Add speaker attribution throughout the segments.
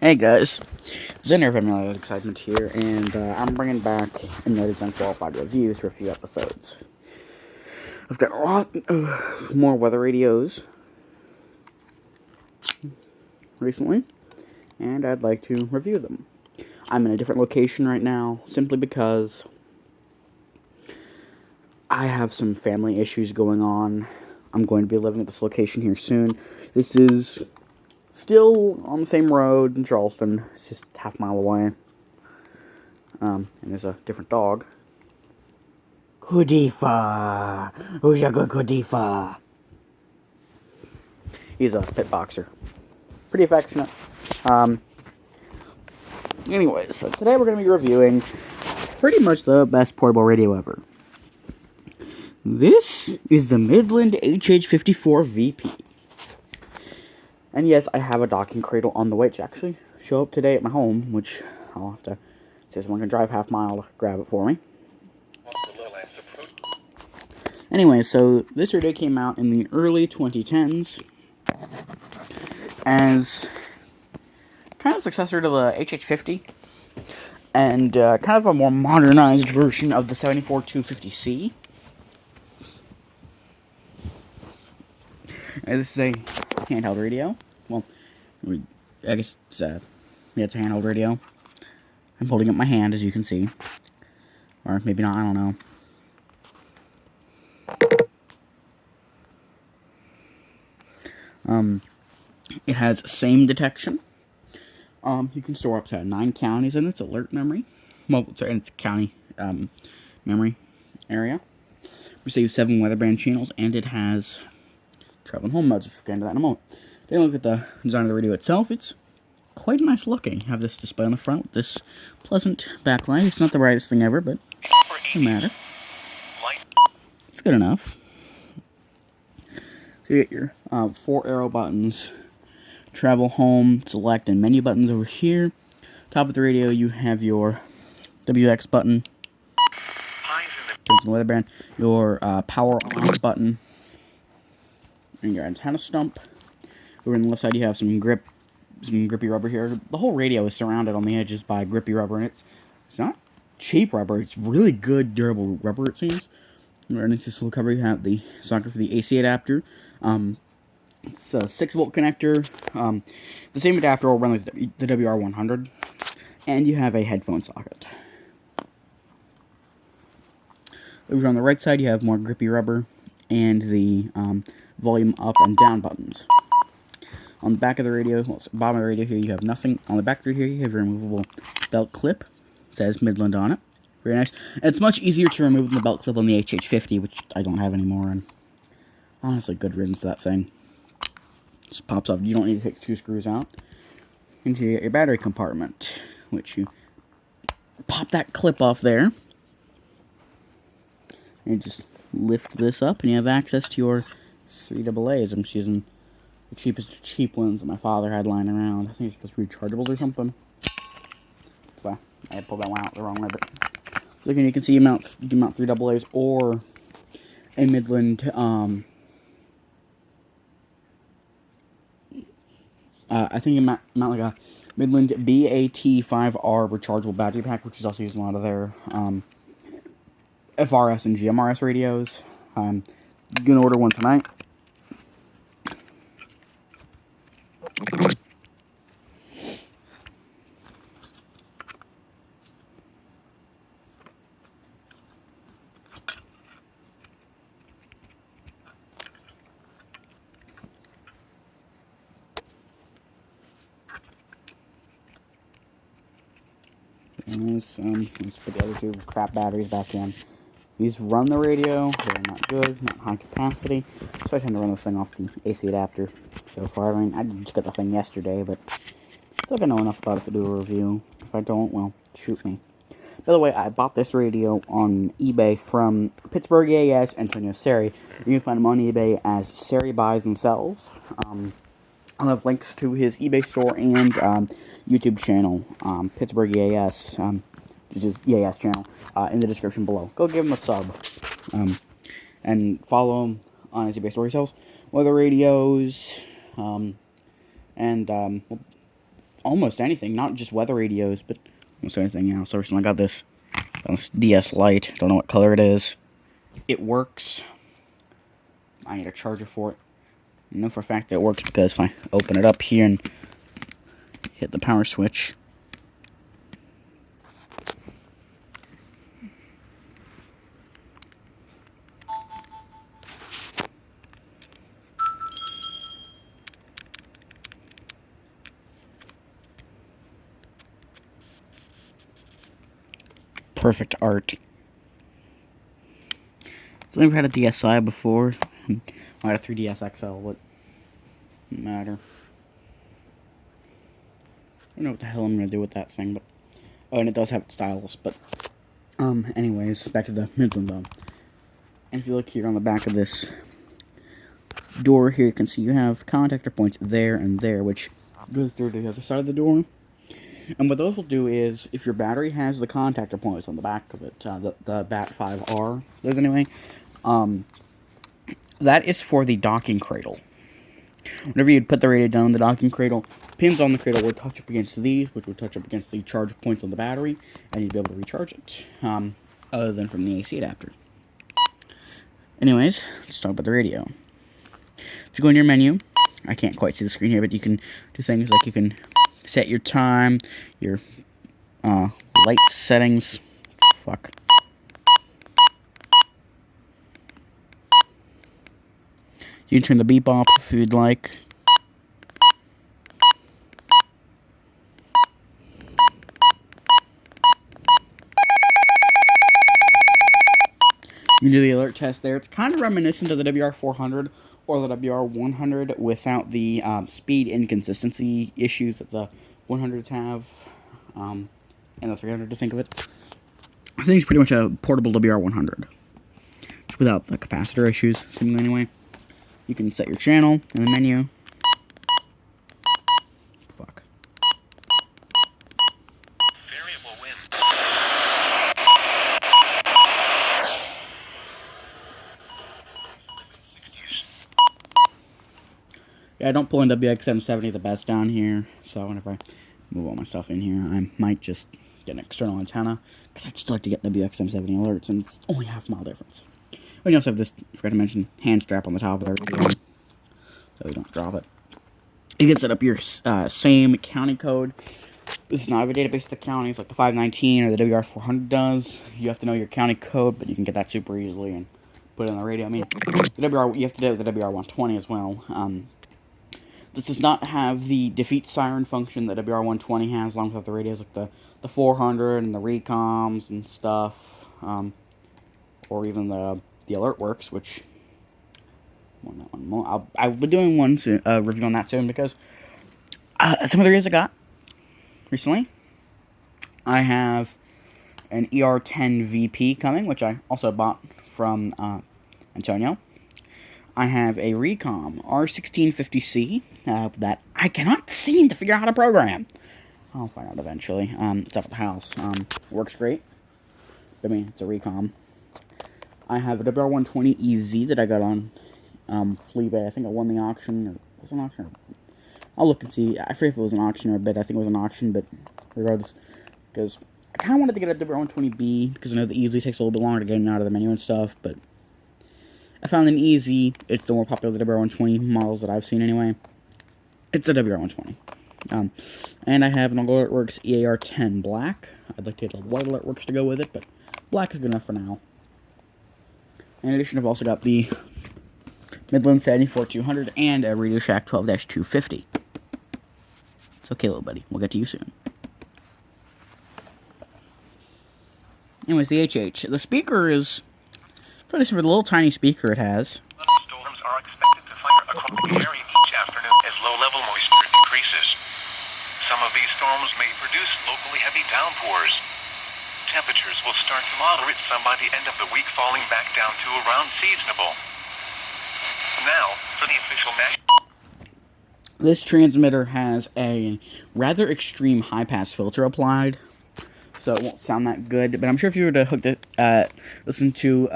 Speaker 1: Hey guys, Zenner Family Excitement here, and I'm bringing back another Unqualified reviews for a few episodes. I've got a lot of more weather radios recently, and I'd like to review them. I'm in a different location right now, simply because I have some family issues going on. I'm going to be living at this location here soon. This is still on the same road in Charleston. It's just half a mile away. And there's a different dog. Kudifa! Who's your good Kudifa? He's a pit boxer. Pretty affectionate. Anyways, so today we're going to be reviewing pretty much the best portable radio ever. This is the Midland HH54VP. And yes, I have a docking cradle on the way to actually show up today at my home, which I'll have to say someone can drive half a mile to grab it for me. Anyway, so this radio came out in the early 2010s as kind of successor to the HH50 and kind of a more modernized version of the 74250C. And this is a handheld radio. Well, I guess it's a handheld radio. I'm holding up my hand, as you can see. Or maybe not, I don't know. It has SAME detection. You can store up to 9 counties in its alert memory. Well, sorry, in its county memory area. Receives 7 weather band channels, and it has travel and home modes. We'll get into that in a moment. Taking a look at the design of the radio itself, it's quite nice looking. You have this display on the front with this pleasant backlight. It's not the brightest thing ever, but it doesn't matter. It's good enough. So you get your 4 arrow buttons, travel, home, select, and menu buttons over here. Top of the radio, you have your WX button, the weather band, your power on button, and your antenna stump. Over on the left side, you have some grippy rubber here. The whole radio is surrounded on the edges by grippy rubber, and it's not cheap rubber. It's really good, durable rubber, it seems. Underneath this little cover, you have the socket for the AC adapter. It's a 6-volt connector. The same adapter will run like the WR100. And you have a headphone socket. Over on the right side, you have more grippy rubber and the volume up and down buttons. On the back of the radio, well, bottom of the radio here, you have nothing. On the back of here, you have a removable belt clip. It says Midland on it. Very nice. And it's much easier to remove than the belt clip on the HH50, which I don't have anymore. And honestly, good riddance to that thing. Just pops off. You don't need to take 2 screws out. Into your battery compartment, which you pop that clip off there. And you just lift this up, and you have access to your 3 AA's. I'm just using the cheapest cheap ones that my father had lying around. I think it's supposed to be rechargeables or something. So I pulled that one out the wrong way, but look, and you can see you can mount 3 AA's or a Midland I think you mount like a Midland BAT5R rechargeable battery pack, which is also used in a lot of their FRS and GMRS radios. You can order one tonight. And let's put the other 2 crap batteries back in. These run the radio. They're not good, not high capacity. So I tend to run this thing off the AC adapter so far. I mean, I just got the thing yesterday, but I feel like I know enough about it to do a review. If I don't, well, shoot me. By the way, I bought this radio on eBay from Pittsburgh AS Antonio Seri. You can find him on eBay as Seri Buys and Sells. I'll have links to his eBay store and YouTube channel, Pittsburgh EAS, which is EAS channel, in the description below. Go give him a sub, and follow him on his eBay store. He sells weather radios, and almost anything, not just weather radios, but almost anything else. So recently I got this DS Lite. Don't know what color it is. It works. I need a charger for it. I know for a fact that it works because if I open it up here and hit the power switch, perfect art. I've never had a DSi before. I had a 3DS XL, what matter. I don't know what the hell I'm gonna do with that thing, but oh, and it does have its stylus, but anyways, back to the Midland though. And if you look here on the back of this door here, you can see you have contactor points there and there, which goes through to the other side of the door. And what those will do is, if your battery has the contactor points on the back of it, the BAT5R, those anyway, that is for the docking cradle. Whenever you put the radio down in the docking cradle, pins on the cradle would touch up against these, which would touch up against the charge points on the battery, and you'd be able to recharge it, other than from the AC adapter. Anyways, let's talk about the radio. If you go in your menu, I can't quite see the screen here, but you can do things like you can set your time, your light settings. Fuck. You can turn the beep off if you'd like. You can do the alert test there. It's kind of reminiscent of the WR400 or the WR100 without the speed inconsistency issues that the 100s have, and the 300 to think of it. I think it's pretty much a portable WR100. Just without the capacitor issues, seemingly anyway. You can set your channel in the menu. Fuck.
Speaker 2: Variable wind.
Speaker 1: Yeah, I don't pull in WXM70 the best down here, so whenever I move all my stuff in here, I might just get an external antenna, because I'd still like to get WXM70 alerts, and it's only half-mile difference. And you also have this, I forgot to mention, hand strap on the top of there, so you don't drop it. You can set up your same county code. This is not a database of the counties like the 519 or the WR400 does. You have to know your county code, but you can get that super easily and put it on the radio. I mean, you have to do it with the WR120 as well. This does not have the defeat siren function that WR120 has, along with other radios like the 400 and the recoms and stuff, or even the alert works, which I'll be doing one soon, review on that soon, because some of the radios I got recently, I have an ER10VP coming, which I also bought from Antonio. I have a Recom R1650C that I cannot seem to figure out how to program. I'll find out eventually. It's up at the house. Works great. I mean, it's a Recom. I have a WR120EZ that I got on Fleabay. I think I won the auction, or was it an auction? I'll look and see. I forget if it was an auction or a bid. I think it was an auction, but regardless, because I kind of wanted to get a WR120B, because I know the EZ takes a little bit longer to get in and out of the menu and stuff, but I found an EZ. It's the more popular WR120 models that I've seen anyway. It's a WR120. And I have an AlertWorks EAR10 Black. I'd like to get a white AlertWorks to go with it, but black is good enough for now. In addition, I've also got the Midland 74200 and a Radio Shack 12-250. It's okay, little buddy. We'll get to you soon. Anyways, the HH. The speaker is pretty similar to the little tiny speaker it has.
Speaker 2: Storms are expected to fire across the area each afternoon as low-level moisture decreases. Some of these storms may produce locally heavy downpours. Temperatures will start to moderate some by the end of the week, falling back down to around seasonable. Now, for the official national...
Speaker 1: This transmitter has a rather extreme high-pass filter applied, so it won't sound that good. But I'm sure if you were to hook it, listen to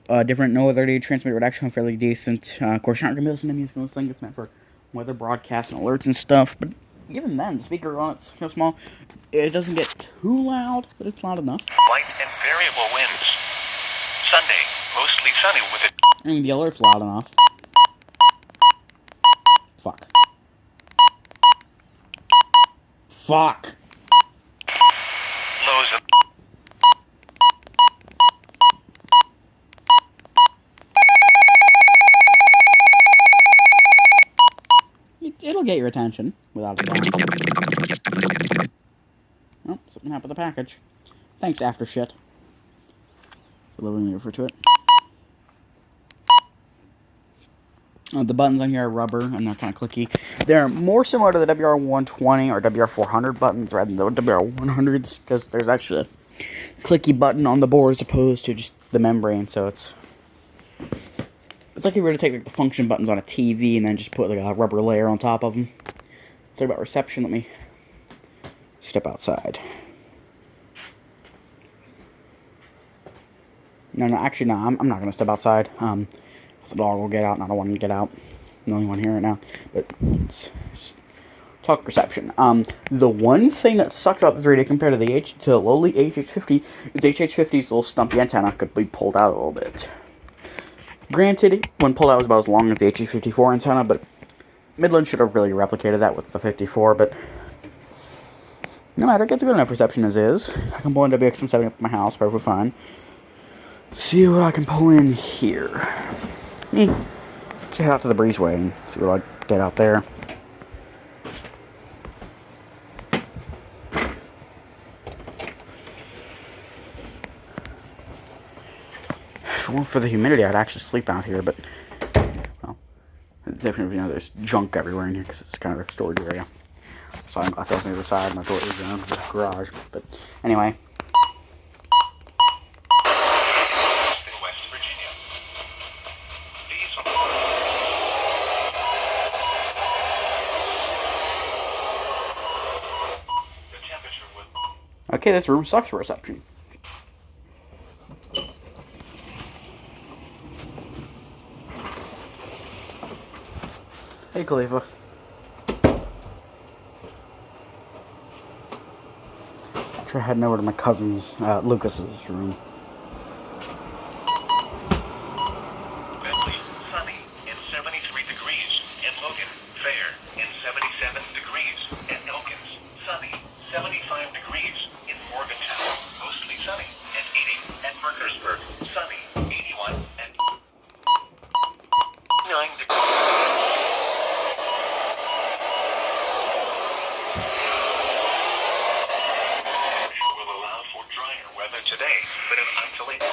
Speaker 1: a different no other radio transmitter, would actually have fairly decent. Of course, you're not going to be listening to music on this thing. It's meant for weather broadcasts and alerts and stuff. But even then, the speaker on it's so small, it doesn't get too loud, but it's loud enough.
Speaker 2: Light and variable winds. Sunday, mostly sunny with a...
Speaker 1: I mean, the alert's loud enough. Fuck. Fuck!
Speaker 2: Lows of...
Speaker 1: It'll get your attention, without a doubt. Oh, something happened to the package. Thanks, after shit. So let me refer to it. The buttons on here are rubber, and they're kind of clicky. They're more similar to the WR120 or WR400 buttons rather than the WR100s, because there's actually a clicky button on the board as opposed to just the membrane, so it's like if you were to take like, the function buttons on a TV and then just put like a rubber layer on top of them. Talk about reception, let me step outside. No, actually, no, I'm not going to step outside. The dog will get out, and I don't want him to get out. I'm the only one here right now. But let's just talk reception. The one thing that sucked about this radio compared to the lowly HH50 is the HH50's little stumpy antenna could be pulled out a little bit. Granted, when pulled out was about as long as the HH54 antenna, but Midland should have really replicated that with the 54, but no matter, it gets a good enough reception as is. I can pull in WXM70 up at my house, perfectly fine. See what I can pull in here. Just head out to the breezeway and see what I get out there. If it weren't for the humidity, I'd actually sleep out here, but, well, definitely, you know, there's junk everywhere in here because it's kind of their storage area. So I thought on the other side, my door is down, the garage, but anyway. Okay, this room sucks for reception. Hey, Khalifa. Try heading over to my cousin's, Lucas's room.
Speaker 2: Bentley, sunny and 73 degrees. And Logan, fair and 77 degrees. And Elkins, sunny, 75 degrees. In Morgantown, mostly sunny and 80. At Parkersburg, sunny, 81 and 9 degrees. Will allow for drier weather today, but an isolated...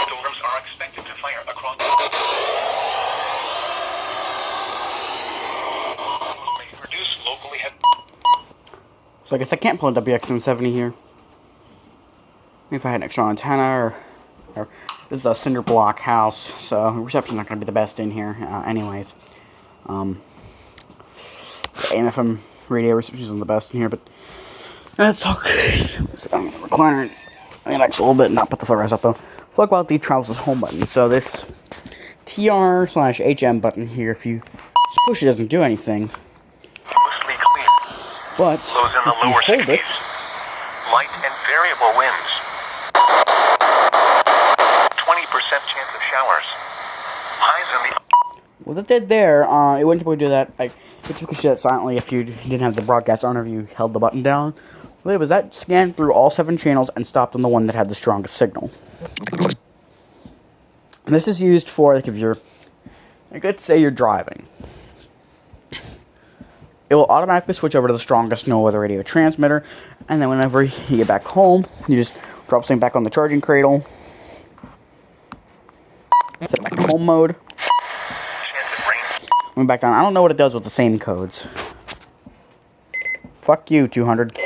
Speaker 2: Storms are expected to fire across the... may produce locally heavy...
Speaker 1: So I guess I can't pull a WXM70 here. Maybe if I had an extra antenna or this is a cinder block house, so reception's not going to be the best in here, anyways. The AM/FM radio reception isn't the best in here, but that's okay. So I'm going to recliner it relax a little bit and not put the footrest up though. Let's talk about the Travel's home button. So this TR/HM button here, if you push it, doesn't do anything.
Speaker 2: Mostly clear.
Speaker 1: But
Speaker 2: Lows in the
Speaker 1: if you
Speaker 2: lower
Speaker 1: hold
Speaker 2: 60s.
Speaker 1: it,
Speaker 2: Light and variable winds. 20% chance of showers. Highs in the...
Speaker 1: what it did there, it wouldn't typically do that. Like, it typically do that silently if you didn't have the broadcast on or if you held the button down. What it did was that scanned through all 7 channels and stopped on the one that had the strongest signal. And this is used for, like, if you're, like, let's say you're driving. It will automatically switch over to the strongest no weather radio transmitter, and then whenever you get back home, you just drop something back on the charging cradle. Set it back to home mode.
Speaker 2: Chance of rain.
Speaker 1: Went back down. I don't know what it does with the same codes. Fuck you, 200.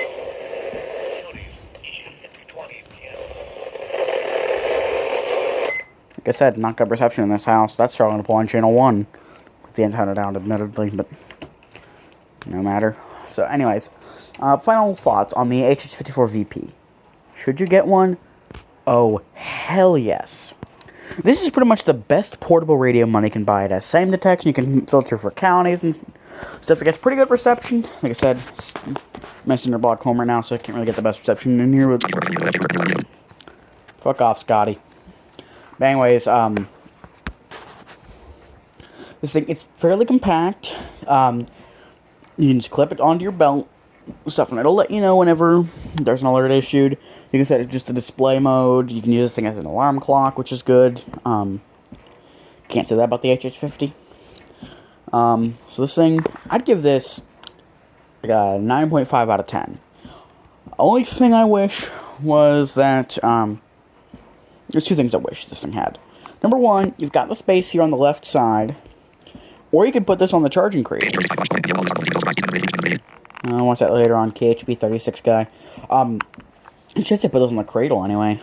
Speaker 1: like I said, not good reception in this house. That's struggling to pull on channel 1 with the antenna down, admittedly, but no matter. So, anyways, final thoughts on the HH54VP. Should you get one? Oh, hell yes. This is pretty much the best portable radio money can buy. It has same detection, you can filter for counties and stuff. It gets pretty good reception. Like I said, I'm in a block home right now, so I can't really get the best reception in here. But fuck off, Scotty. But anyways, this thing, it's fairly compact. You can just clip it onto your belt, stuff, and it'll let you know whenever there's an alert issued. You can set it just to display mode. You can use this thing as an alarm clock, which is good. Can't say that about the HH50. So this thing, I'd give this like a 9.5 out of 10. Only thing I wish was that, there's two things I wish this thing had. Number one, you've got the space here on the left side, or you could put this on the charging crate. I'll watch that later on, KHB36 guy. I should say put those on the cradle anyway.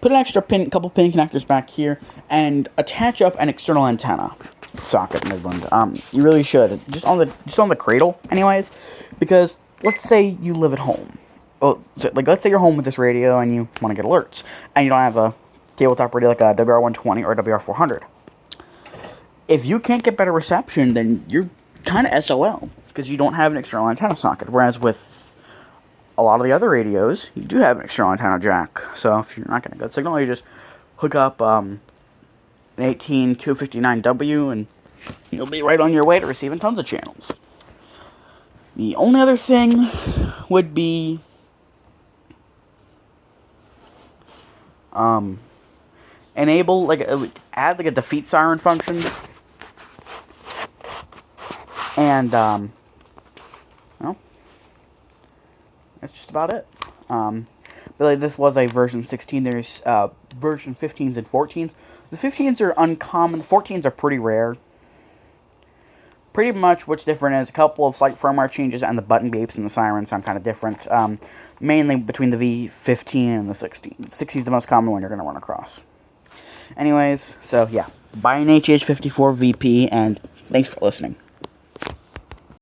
Speaker 1: Put an extra couple pin connectors back here, and attach up an external antenna socket, Midland. You really should, just on the cradle, anyways, because let's say you live at home. Well, so, like, let's say you're home with this radio and you want to get alerts, and you don't have a tabletop radio like a WR120 or WR400. If you can't get better reception, then you're kind of SOL, because you don't have an external antenna socket. Whereas with a lot of the other radios, you do have an external antenna jack. So if you're not getting a good signal, you just hook up an 18259W, and you'll be right on your way to receiving tons of channels. The only other thing would be enable, like, add like a defeat siren function. And, well, that's just about it. Really, this was a version 16. There's, version 15s and 14s. The 15s are uncommon. The 14s are pretty rare. Pretty much what's different is a couple of slight firmware changes, and the button beeps and the sirens sound kind of different. Mainly between the V15 and the 16. The 16 is the most common one you're going to run across. Anyways, so yeah. Buy an HH54VP, and thanks for listening.